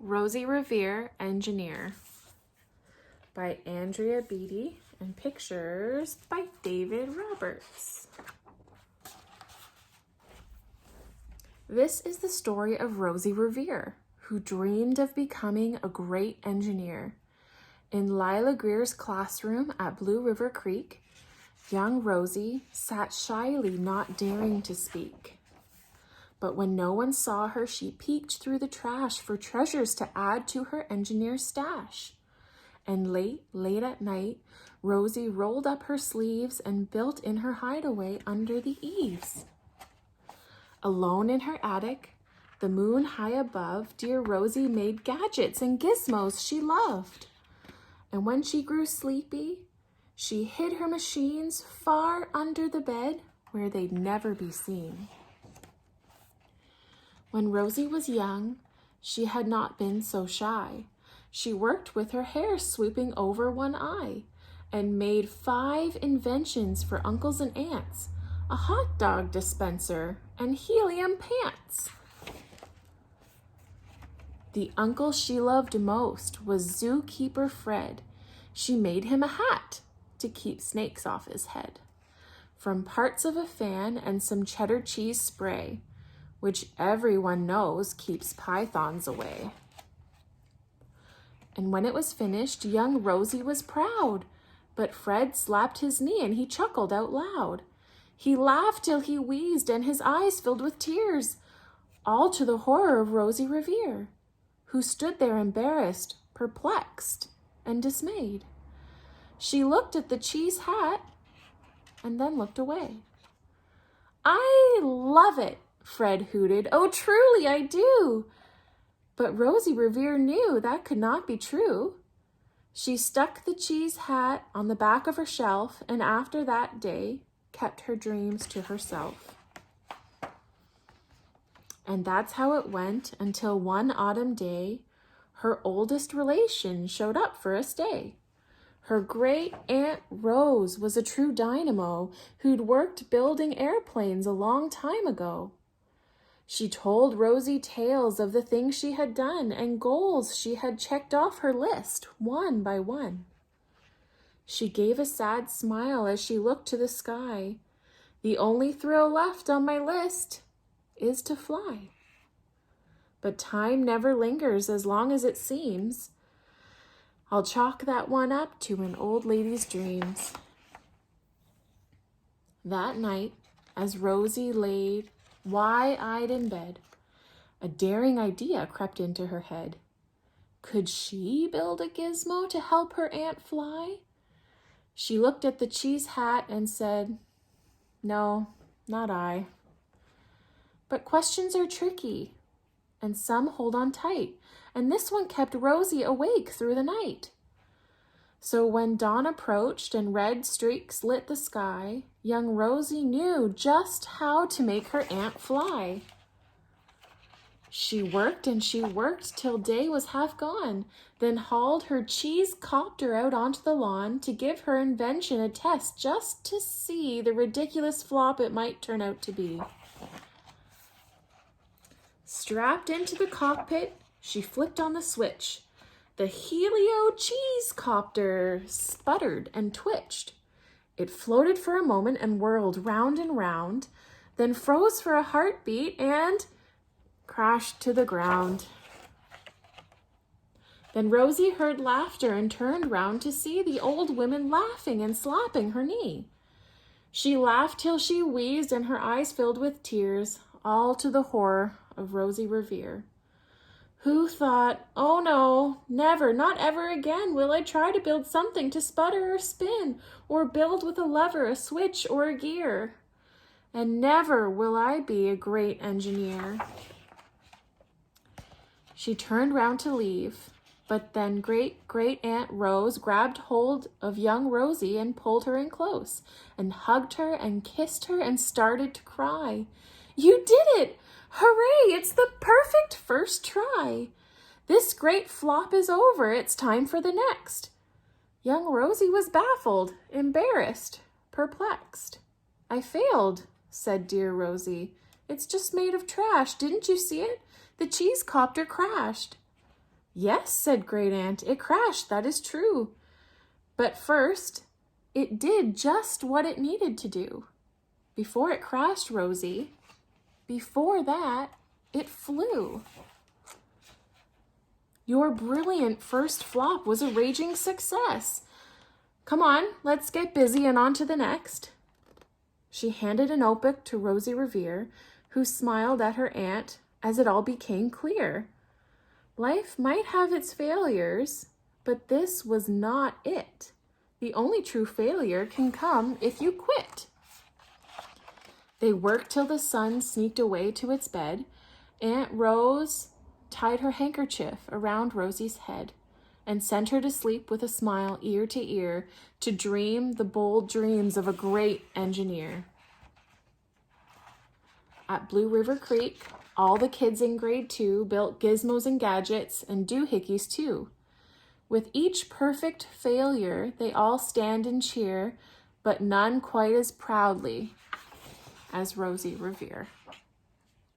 Rosie Revere, Engineer by Andrea Beatty and pictures by David Roberts. This is the story of Rosie Revere, who dreamed of becoming a great engineer. In Lila Greer's classroom at Blue River Creek, young Rosie sat shyly, not daring to speak. But when no one saw her, she peeked through the trash for treasures to add to her engineer's stash. And late at night, Rosie rolled up her sleeves and built in her hideaway under the eaves. Alone in her attic, the moon high above, dear Rosie made gadgets and gizmos she loved. And when she grew sleepy, she hid her machines far under the bed where they'd never be seen. When Rosie was young, she had not been so shy. She worked with her hair swooping over one eye and made 5 inventions for uncles and aunts, a hot dog dispenser and helium pants. The uncle she loved most was zookeeper Fred. She made him a hat to keep snakes off his head, from parts of a fan and some cheddar cheese spray, which everyone knows keeps pythons away. And when it was finished, young Rosie was proud, but Fred slapped his knee and he chuckled out loud. He laughed till he wheezed and his eyes filled with tears, all to the horror of Rosie Revere, who stood there embarrassed, perplexed, and dismayed. She looked at the cheese hat and then looked away. "I love it," Fred hooted. "Oh, truly I do." But Rosie Revere knew that could not be true. She stuck the cheese hat on the back of her shelf and after that day kept her dreams to herself. And that's how it went until one autumn day, her oldest relation showed up for a stay. Her great Aunt Rose was a true dynamo who'd worked building airplanes a long time ago. She told Rosie tales of the things she had done and goals she had checked off her list one by one. She gave a sad smile as she looked to the sky. "The only thrill left on my list is to fly. But time never lingers as long as it seems. I'll chalk that one up to an old lady's dreams." That night, as Rosie lay wide-eyed in bed, a daring idea crept into her head. Could she build a gizmo to help her aunt fly? She looked at the cheese hat and said, "No, not I." But questions are tricky, and some hold on tight, and this one kept Rosie awake through the night. So when dawn approached and red streaks lit the sky, young Rosie knew just how to make her aunt fly. She worked and she worked till day was half gone, then hauled her cheese copter out onto the lawn to give her invention a test just to see the ridiculous flop it might turn out to be. Strapped into the cockpit, she flicked on the switch. The helio cheese copter sputtered and twitched. It floated for a moment and whirled round and round, then froze for a heartbeat and crashed to the ground. Then Rosie heard laughter and turned round to see the old woman laughing and slapping her knee. She laughed till she wheezed and her eyes filled with tears, all to the horror of Rosie Revere, who thought, "Oh no, never, not ever again will I try to build something to sputter or spin, or build with a lever, a switch, or a gear. And never will I be a great engineer." She turned round to leave, but then great Aunt Rose grabbed hold of young Rosie and pulled her in close, and hugged her and kissed her and started to cry. "You did it! Hooray! It's the perfect first try. This great flop is over. It's time for the next." Young Rosie was baffled, embarrassed, perplexed. "I failed," said dear Rosie. "It's just made of trash. Didn't you see it? The cheese copter crashed." Yes, said Great Aunt, it crashed, that is true. But first, it did just what it needed to do. Before it crashed, Rosie, before that, it flew. Your brilliant first flop was a raging success. Come on, let's get busy and on to the next. She handed a notebook to Rosie Revere, who smiled at her aunt as it all became clear. Life might have its failures, but this was not it. The only true failure can come if you quit. They worked till the sun sneaked away to its bed. Aunt Rose tied her handkerchief around Rosie's head and sent her to sleep with a smile ear to ear to dream the bold dreams of a great engineer. At Blue River Creek, all the kids in grade 2 built gizmos and gadgets and doohickeys too. With each perfect failure, they all stand and cheer, but none quite as proudly as Rosie Revere.